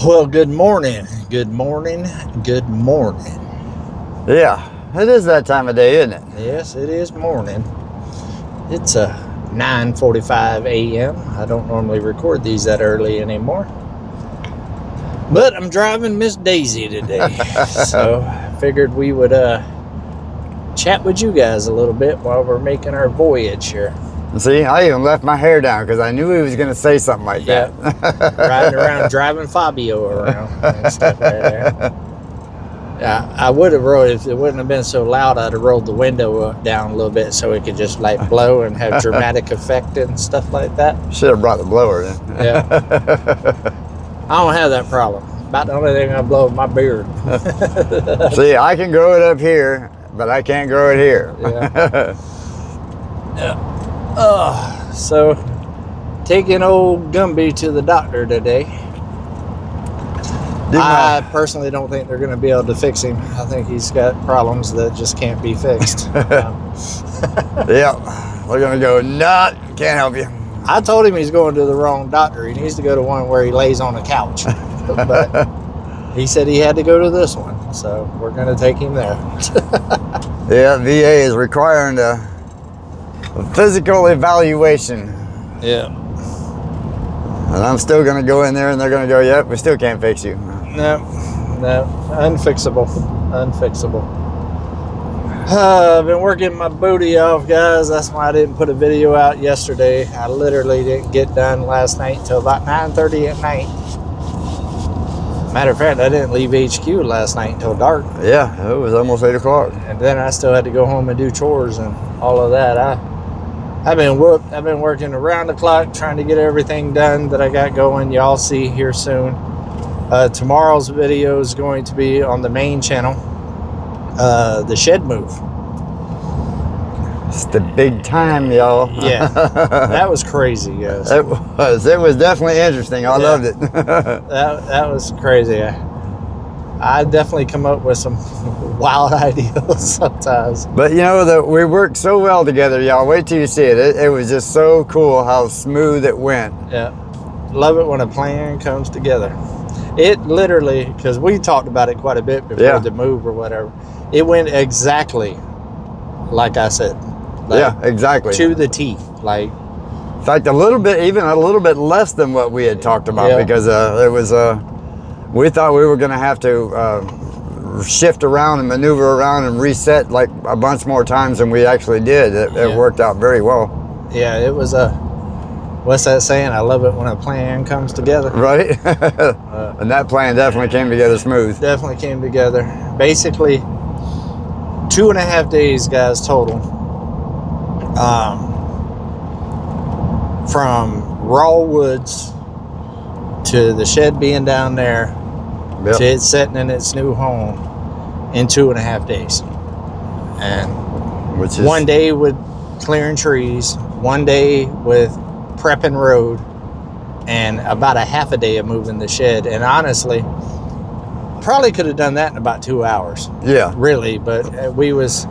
Well, good morning. Good morning. Good morning. Yeah, it is that time of day, isn't it? Yes, it is morning. It's 9:45 a.m. I don't normally record these that early anymore. But I'm driving Miss Daisy today. So I figured we would chat with you guys a little bit while we're making our voyage here. See, I even left my hair down because I knew he was going to say something like that. Riding around, driving Fabio around and stuff like that. Yeah, I would have rolled, if it wouldn't have been so loud, I'd have rolled the window down a little bit so it could just like blow and have dramatic effect and stuff like that. Should have brought the blower in. Yeah. I don't have that problem. About the only thing I blow is my beard. See, I can grow it up here, but I can't grow it here. Yeah. Yeah. So, taking old Gumby to the doctor today. I personally don't think they're going to be able to fix him. I think he's got problems that just can't be fixed. Yeah, we're going to go, nah, can't help you. I told him he's going to the wrong doctor. He needs to go to one where he lays on a couch. But he said he had to go to this one. So we're going to take him there. Yeah, VA is requiring a physical evaluation. Yeah. And I'm still going to go in there and they're going to go, yep, we still can't fix you. No, unfixable. I've been working my booty off, guys. That's why I didn't put a video out yesterday. I literally didn't get done last night until about 9:30 at night. Matter of fact, I didn't leave HQ last night until dark. Yeah, it was almost 8 o'clock. And then I still had to go home and do chores and all of that. I've been whooped. I've been working around the clock trying to get everything done that I got going. Y'all see here soon. Tomorrow's video is going to be on the main channel. The shed move. It's the big time, y'all. Yeah, that was crazy, guys. It was definitely interesting. I loved it. that was crazy. I definitely come up with some wild ideas sometimes. But you know, we worked so well together, y'all. Wait till you see it. It was just so cool how smooth it went. Yeah, love it when a plan comes together. It literally, because we talked about it quite a bit before the move or whatever, it went exactly like I said. Like, yeah, exactly. To the T. Like, in fact, even a little bit less than what we had talked about because it was, we thought we were going to have to shift around and maneuver around and reset like a bunch more times than we actually did. It worked out very well. Yeah, it was what's that saying? I love it when a plan comes together. Right? And that plan definitely came together smooth. Definitely came together. Basically, 2.5 days, guys, total. From raw woods to the shed being down there to it setting in its new home in 2.5 days. And which is one day with clearing trees, one day with prepping road, and about a half a day of moving the shed. And honestly, probably could have done that in about 2 hours. Yeah. Really, but we was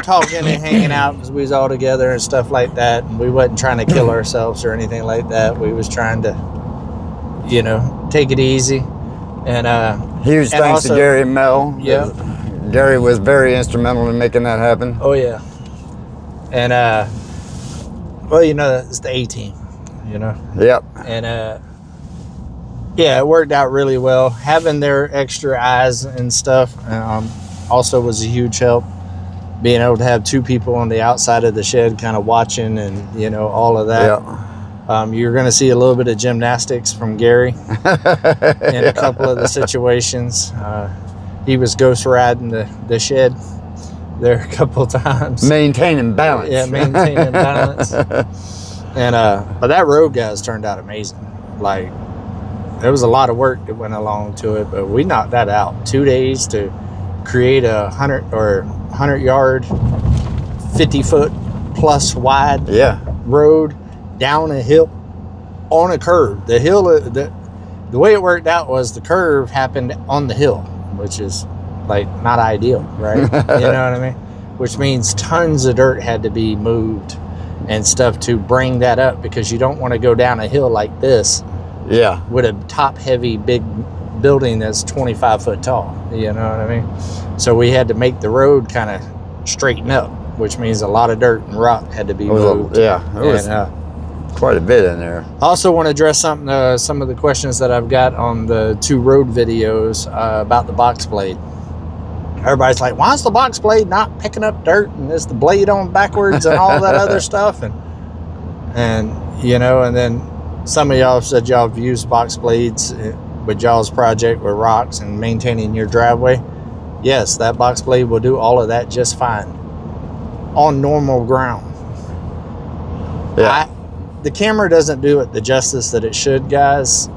talking and hanging out because we was all together and stuff like that. And we wasn't trying to kill ourselves or anything like that. We was trying to, take it easy. And huge thanks to Gary and Mel. Yeah. Gary was very instrumental in making that happen. Oh yeah. And well, it's the A team, Yep. And yeah, it worked out really well. Having their extra eyes and stuff also was a huge help. Being able to have 2 people on the outside of the shed kind of watching and, all of that. Yeah. You're going to see a little bit of gymnastics from Gary in a couple of the situations. He was ghost riding the shed there a couple of times. Maintaining balance. Yeah, maintaining balance. And but that road, guys, turned out amazing. Like, there was a lot of work that went along to it, but we knocked that out. 2 days to create a 100 yard, 50-foot plus wide road down a hill on a curve. The hill, the way it worked out was the curve happened on the hill, which is like not ideal, right? You know what I mean? Which means tons of dirt had to be moved and stuff to bring that up, because you don't want to go down a hill like this Yeah. With a top heavy big building that's 25 foot tall. You know what I mean? So we had to make the road kind of straighten up, which means a lot of dirt and rock had to be moved. It was quite a bit in there. I also want to address something, some of the questions that I've got on the 2 road videos about the box blade. Everybody's like, why is the box blade not picking up dirt, and is the blade on backwards and all that other stuff? And you know, and then some of y'all said y'all have used box blades with y'all's project with rocks and maintaining your driveway. Yes, that box blade will do all of that just fine on normal ground. Yeah. The camera doesn't do it the justice that it should, guys.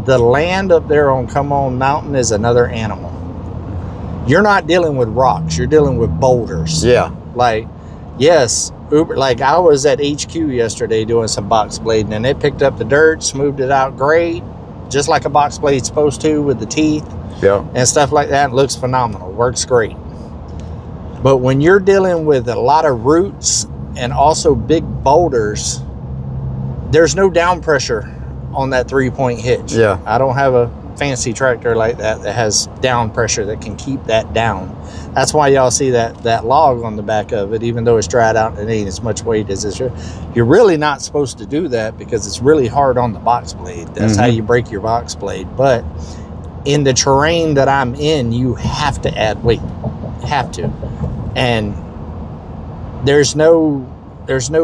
The land up there on Come On Mountain is another animal. You're not dealing with rocks, you're dealing with boulders. Yeah. Like, yes, like I was at HQ yesterday doing some box blading, and they picked up the dirt, smoothed it out great, just like a box blade's supposed to, with the teeth and stuff like that. It looks phenomenal, works great. But when you're dealing with a lot of roots and also big boulders, there's no down pressure on that 3-point hitch. Yeah. I don't have a fancy tractor like that has down pressure that can keep that down. That's why y'all see that log on the back of it, even though it's dried out and it ain't as much weight as it should. You're really not supposed to do that because it's really hard on the box blade. That's how you break your box blade. But in the terrain that I'm in, you have to add weight. You have to. And there's no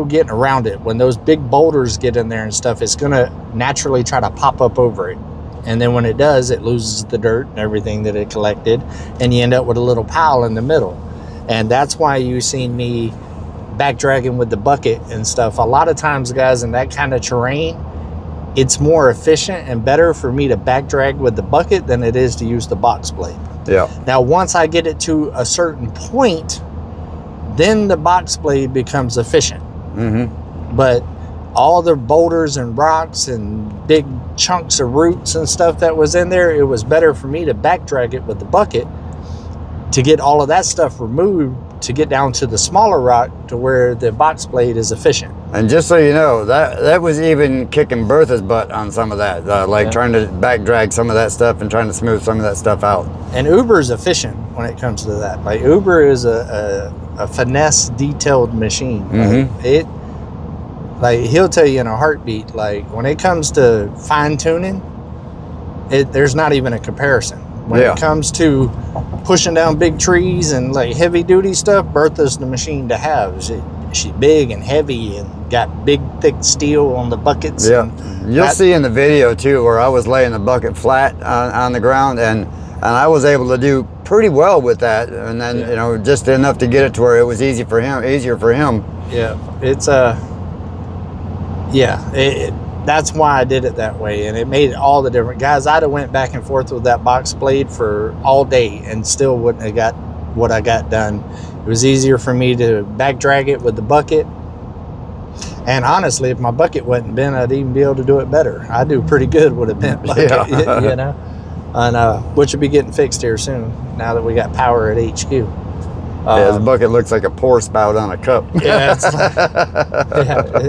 getting around it. When those big boulders get in there and stuff, it's gonna naturally try to pop up over it. And then when it does, it loses the dirt and everything that it collected, and you end up with a little pile in the middle. And that's why you've seen me back dragging with the bucket and stuff. A lot of times, guys, in that kind of terrain, it's more efficient and better for me to back drag with the bucket than it is to use the box blade. Yeah. Now, once I get it to a certain point, then the box blade becomes efficient. But all the boulders and rocks and big chunks of roots and stuff that was in there, it was better for me to back drag it with the bucket to get all of that stuff removed, to get down to the smaller rock to where the box blade is efficient. And just so you know, that was even kicking Bertha's butt on some of that, trying to back drag some of that stuff and trying to smooth some of that stuff out. And Uber's efficient when it comes to that. Like, Uber is a finesse detailed machine. Like he'll tell you in a heartbeat, like when it comes to fine tuning, there's not even a comparison. When it comes to pushing down big trees and like heavy duty stuff, Bertha's the machine to have. She's big and heavy and got big thick steel on the buckets. Yeah, you'll see in the video too where I was laying the bucket flat on the ground, and I was able to do pretty well with that, and then you know, just enough to get it to where it was easier for him. Yeah, it's that's why I did it that way, and it made all the difference. Guys, I'd have went back and forth with that box blade for all day and still wouldn't have got what I got done. It was easier for me to back drag it with the bucket. And honestly, if my bucket wasn't bent, I'd even be able to do it better. I do pretty good with a bent bucket, you know, and which will be getting fixed here soon now that we got power at HQ. The bucket looks like a pour spout on a cup. Yeah,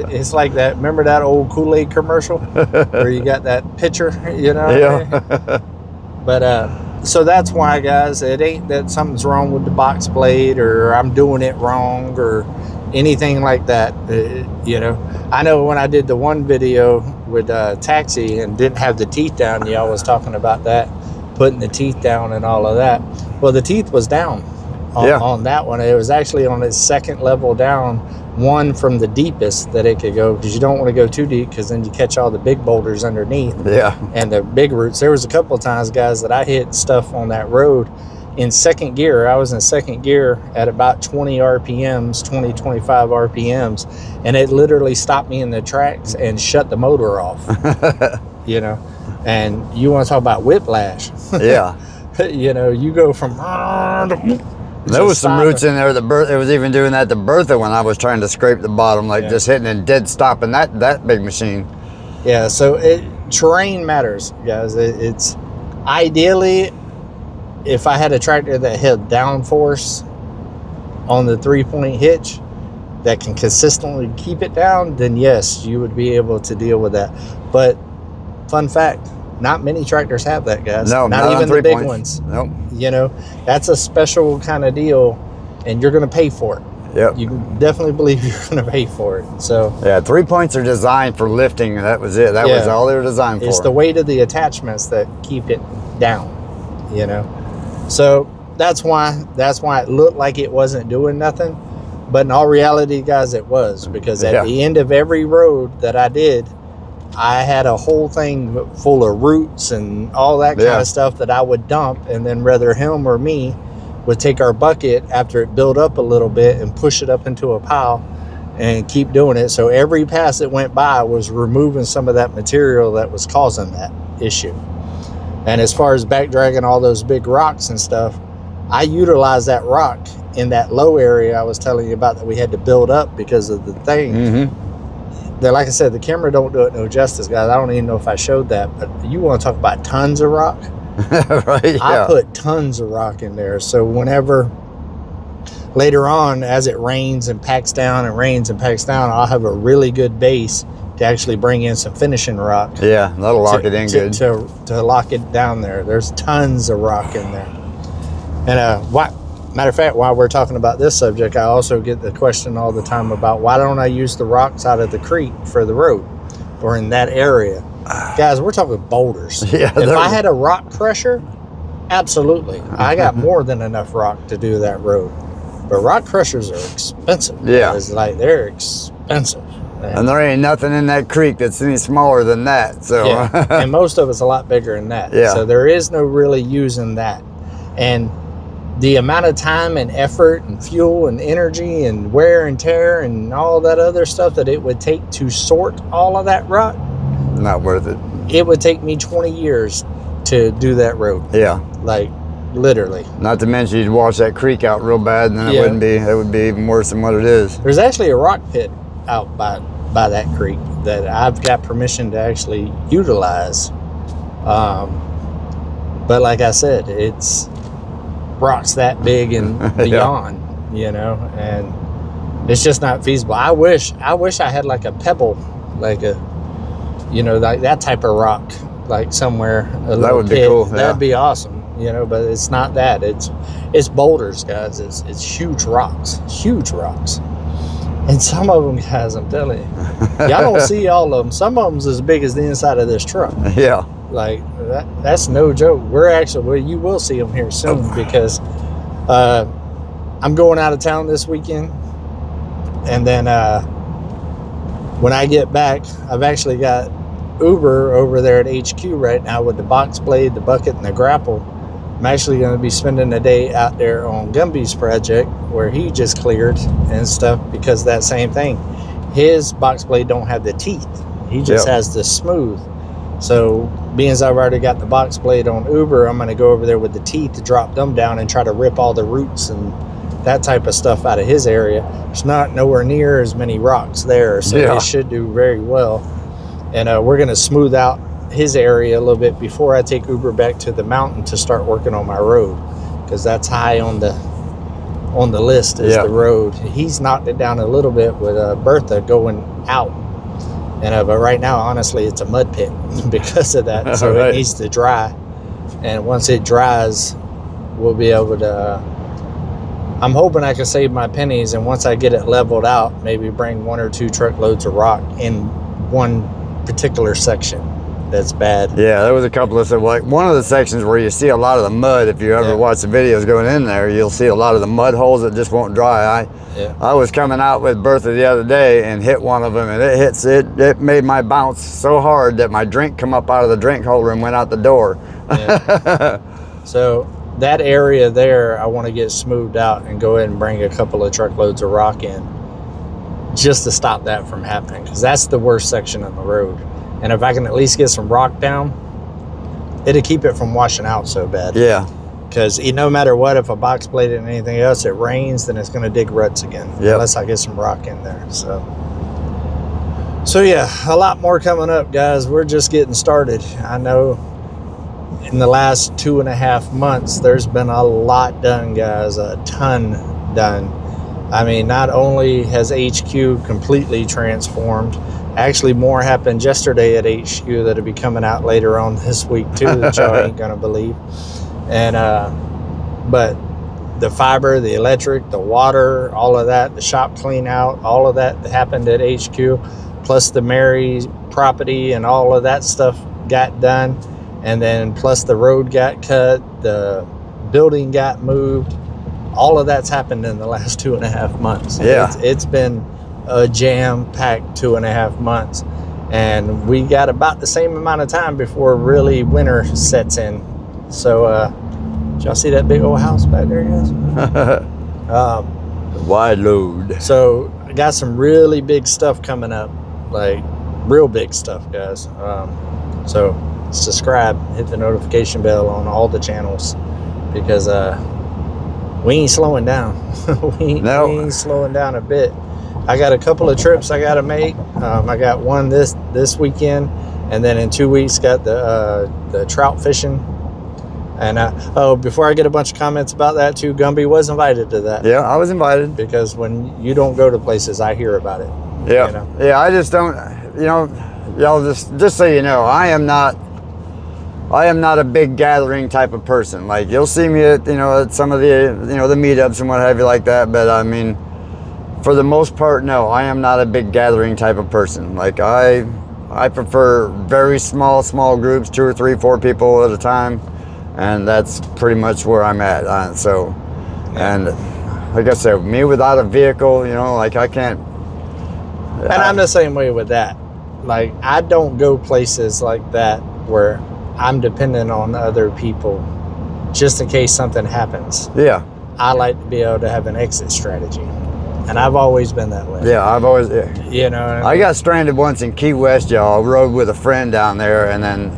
it's like that. Remember that old Kool-Aid commercial where you got that pitcher, you know? Yeah. But so that's why, guys, it ain't that something's wrong with the box blade or I'm doing it wrong or anything like that. You know, I know when I did the one video with Taxi and didn't have the teeth down, y'all was talking about that, putting the teeth down and all of that. Well, the teeth was down. On that one, it was actually on its second level down, one from the deepest that it could go, because you don't want to go too deep because then you catch all the big boulders underneath and the big roots. There was a couple of times, guys, that I hit stuff on that road in second gear. I was in second gear at about 20 RPMs, 25 RPMs, and it literally stopped me in the tracks and shut the motor off. You know, and you want to talk about whiplash. You know, you go from there was some roots in there. It was even doing that to Bertha when I was trying to scrape the bottom, like just hitting and dead stopping that big machine. Yeah, so terrain matters, guys. It's ideally, if I had a tractor that had downforce on the 3-point hitch that can consistently keep it down, then yes, you would be able to deal with that. But fun fact, not many tractors have that, guys. No, not even the big ones. Nope. You know, that's a special kind of deal, and you're going to pay for it. Yep. You can definitely believe you're going to pay for it. So yeah, 3 points are designed for lifting. That was it. That was all they were designed for. It's the weight of the attachments that keep it down, you know. So that's why it looked like it wasn't doing nothing, but in all reality, guys, it was, because at the end of every road that I did, I had a whole thing full of roots and all that kind of stuff that I would dump, and then whether him or me would take our bucket after it built up a little bit and push it up into a pile and keep doing it. So every pass that went by was removing some of that material that was causing that issue. And as far as back dragging all those big rocks and stuff, I utilized that rock in that low area I was telling you about that we had to build up because of the thing. That, like I said, the camera don't do it no justice, guys. I don't even know if I showed that, but you want to talk about tons of rock? Right, I put tons of rock in there. So whenever later on, as it rains and packs down and rains and packs down, I'll have a really good base to actually bring in some finishing rock. Yeah, that'll lock it in good. To lock it down there. There's tons of rock in there. And matter of fact, while we're talking about this subject, I also get the question all the time about why don't I use the rocks out of the creek for the road or in that area? Guys, we're talking boulders. Yeah, if I had a rock crusher, absolutely. I got more than enough rock to do that road. But rock crushers are expensive. Yeah. It's like, they're expensive. And there ain't nothing in that creek that's any smaller than that. So and most of it's a lot bigger than that. Yeah. So there is no really using that. And the amount of time and effort and fuel and energy and wear and tear and all that other stuff that it would take to sort all of that rock, not worth it. It would take me 20 years to do that road. Yeah. Like, literally. Not to mention you'd wash that creek out real bad, and then it would be even worse than what it is. There's actually a rock pit out by that creek that I've got permission to actually utilize. But like I said, it's rocks that big and beyond, you know, and it's just not feasible. I wish I had like a pebble, like a, you know, like that type of rock, like somewhere. That would be cool. That'd be awesome, you know, but it's not that. It's boulders, guys. It's huge rocks, and some of them, guys, I'm telling you, y'all don't see all of them. Some of them's as big as the inside of this truck. Yeah. Like that's no joke. You will see them here soon because I'm going out of town this weekend, and then when I get back, I've actually got Uber over there at HQ right now with the box blade, the bucket, and the grapple. I'm actually going to be spending a day out there on Gumby's project where he just cleared and stuff because of that same thing. His box blade don't have the teeth. He just has the smooth. So being as I've already got the box blade on Uber, I'm going to go over there with the teeth to drop them down and try to rip all the roots and that type of stuff out of his area. There's not nowhere near as many rocks there, so it should do very well. And we're going to smooth out his area a little bit before I take Uber back to the mountain to start working on my road, because that's high on the list is the road. He's knocked it down a little bit with Bertha going out, and but right now honestly it's a mud pit because of that. So it needs to dry, and once it dries we'll be able to I'm hoping I can save my pennies, and once I get it leveled out, maybe bring 1 or 2 truckloads of rock in one particular section that's bad. Yeah, there was a couple of, like one of the sections where you see a lot of the mud. If you ever watch the videos going in there, you'll see a lot of the mud holes that just won't dry. I was coming out with Bertha the other day and hit one of them, and it made my bounce so hard that my drink come up out of the drink holder and went out the door. So that area there, I want to get smoothed out and go ahead and bring a couple of truckloads of rock in just to stop that from happening, because that's the worst section on the road. And if I can at least get some rock down, it'll keep it from washing out so bad. Yeah. Because no matter what, if a box blade and anything else, it rains, then it's going to dig ruts again. Unless I get some rock in there. So yeah, a lot more coming up, guys. We're just getting started. I know in the last 2.5 months, there's been a lot done, guys. A ton done. I mean, not only has HQ completely transformed, Actually, more happened yesterday at HQ that'll be coming out later on this week too that y'all ain't gonna believe. And but the fiber, the electric, the water, all of that, the shop clean out, all of that happened at HQ, plus the Mary property and all of that stuff got done. And then plus the road got cut, the building got moved. All of that's happened in the last 2.5 months. Yeah. It's been a jam-packed 2.5 months. And we got about the same amount of time before really winter sets in. So, did y'all see that big old house back there, guys? Wide load. So, I got some really big stuff coming up. Like, real big stuff, guys. So, subscribe, hit the notification bell on all the channels, because we ain't slowing down. we ain't slowing down a bit. I got a couple of trips I got to make. I got one this weekend, and then in 2 weeks got the trout fishing. And before I get a bunch of comments about that too, Gumby was invited to that. Yeah, I was invited, because when you don't go to places, I hear about it. Yeah, you know? Yeah. I just don't. You know, y'all just so you know, I am not a big gathering type of person. Like, you'll see me at, at some of the, the meetups and what have you like that. But I mean, for the most part, no, I am not a big gathering type of person. Like, I prefer very small groups, 2 or 3, 4 people at a time. And that's pretty much where I'm at. And like I said, me without a vehicle, like I can't. And I'm the same way with that. Like, I don't go places like that where I'm dependent on other people just in case something happens. Yeah. I like to be able to have an exit strategy. And I've always been that way. Yeah, I've always, you know. I got stranded once in Key West, y'all. Rode with a friend down there, and then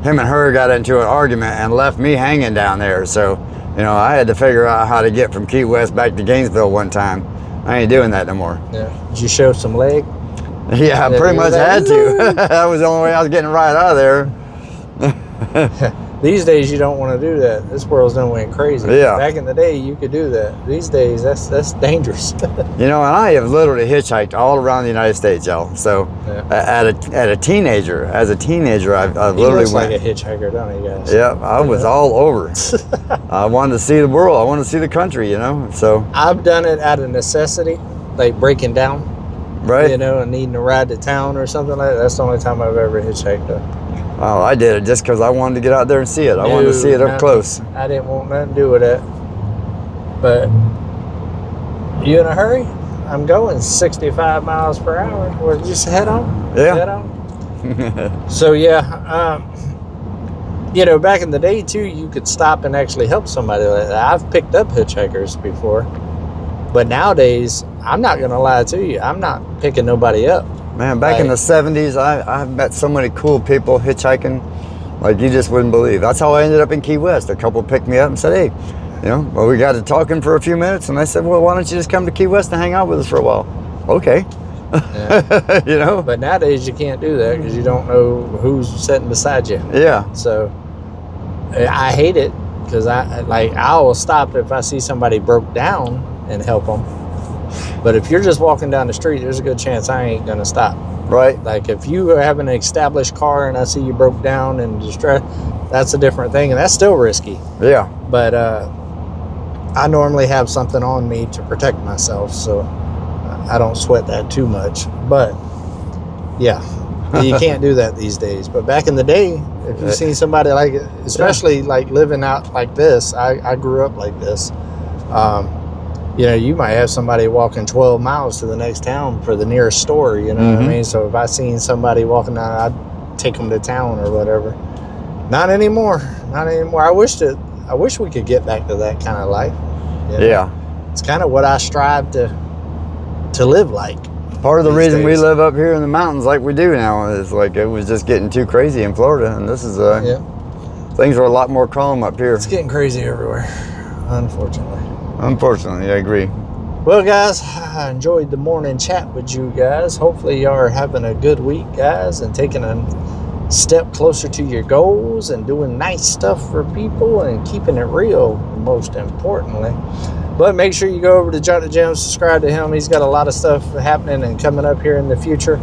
him and her got into an argument and left me hanging down there. So, I had to figure out how to get from Key West back to Gainesville one time. I ain't doing that no more. Yeah. Did you show some leg? Yeah, I pretty much had to. That was the only way I was getting right out of there. These days, you don't want to do that. This world's done went crazy. Yeah. Back in the day, you could do that. These days, that's dangerous. And I have literally hitchhiked all around the United States, y'all. So, as a teenager, I literally looks went like a hitchhiker, don't he, guys? Yeah, I was all over. I wanted to see the world. I wanted to see the country, So I've done it out of necessity, like breaking down, right? And needing to ride to town or something like that. That's the only time I've ever hitchhiked. Oh, I did it just because I wanted to get out there and see it. I wanted to see it up close. I didn't want nothing to do with it. But you in a hurry? I'm going 65 miles per hour. Well, just head on. Yeah. Head on. So back in the day too, you could stop and actually help somebody like that. I've picked up hitchhikers before, but nowadays, I'm not gonna lie to you, I'm not picking nobody up. Man, back in the 70s, I've met so many cool people hitchhiking, like you just wouldn't believe. That's how I ended up in Key West. A couple picked me up and said, hey, we got to talking for a few minutes. And I said, well, why don't you just come to Key West and hang out with us for a while? Okay. Yeah. But nowadays you can't do that because you don't know who's sitting beside you. Yeah. So I hate it because I will stop if I see somebody broke down and help them. But if you're just walking down the street, there's a good chance I ain't gonna stop. Right. Like if you have an established car and I see you broke down and distressed, that's a different thing, and that's still risky. Yeah. But I normally have something on me to protect myself, so I don't sweat that too much. But yeah, you can't do that these days. But back in the day, if you've seen somebody like it, especially like living out like this, I grew up like this. You might have somebody walking 12 miles to the next town for the nearest store, what I mean? So if I seen somebody walking down, I'd take them to town or whatever. Not anymore. I wish we could get back to that kind of life. Yeah. It's kind of what I strive to live like. Part of the reason we live up here in the mountains like we do now is like it was just getting too crazy in Florida, and this is things are a lot more calm up here. It's getting crazy everywhere, unfortunately. Unfortunately, I agree. Well, guys, I enjoyed the morning chat with you guys. Hopefully you are having a good week, guys, and taking a step closer to your goals and doing nice stuff for people and keeping it real, most importantly. But make sure you go over to Junk the Gym, subscribe to him. He's got a lot of stuff happening and coming up here in the future.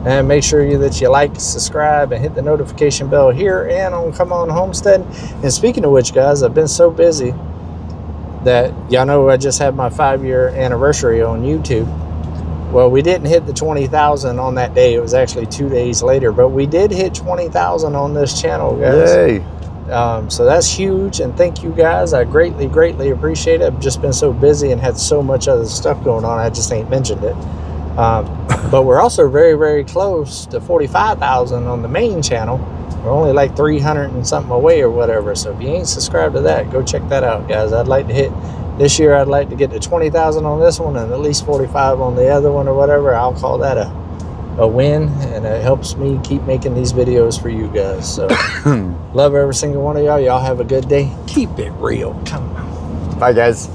And make sure that you like, subscribe, and hit the notification bell here and on Come On Homestead. And speaking of which, guys, I've been so busy that y'all know I just had my 5-year anniversary on YouTube. Well, we didn't hit the 20,000 on that day. It was actually 2 days later, but we did hit 20,000 on this channel, guys. Yay. So that's huge, and thank you guys. I greatly appreciate it. I've just been so busy and had so much other stuff going on, I just ain't mentioned it. But we're also very close to 45,000 on the main channel. We're only like 300 and something away or whatever. So if you ain't subscribed to that, go check that out, guys. I'd like to hit this year. I'd like to get to 20,000 on this one and at least 45 on the other one or whatever. I'll call that a win, and it helps me keep making these videos for you guys. So love every single one of y'all. Y'all have a good day. Keep it real. Come on. Bye, guys.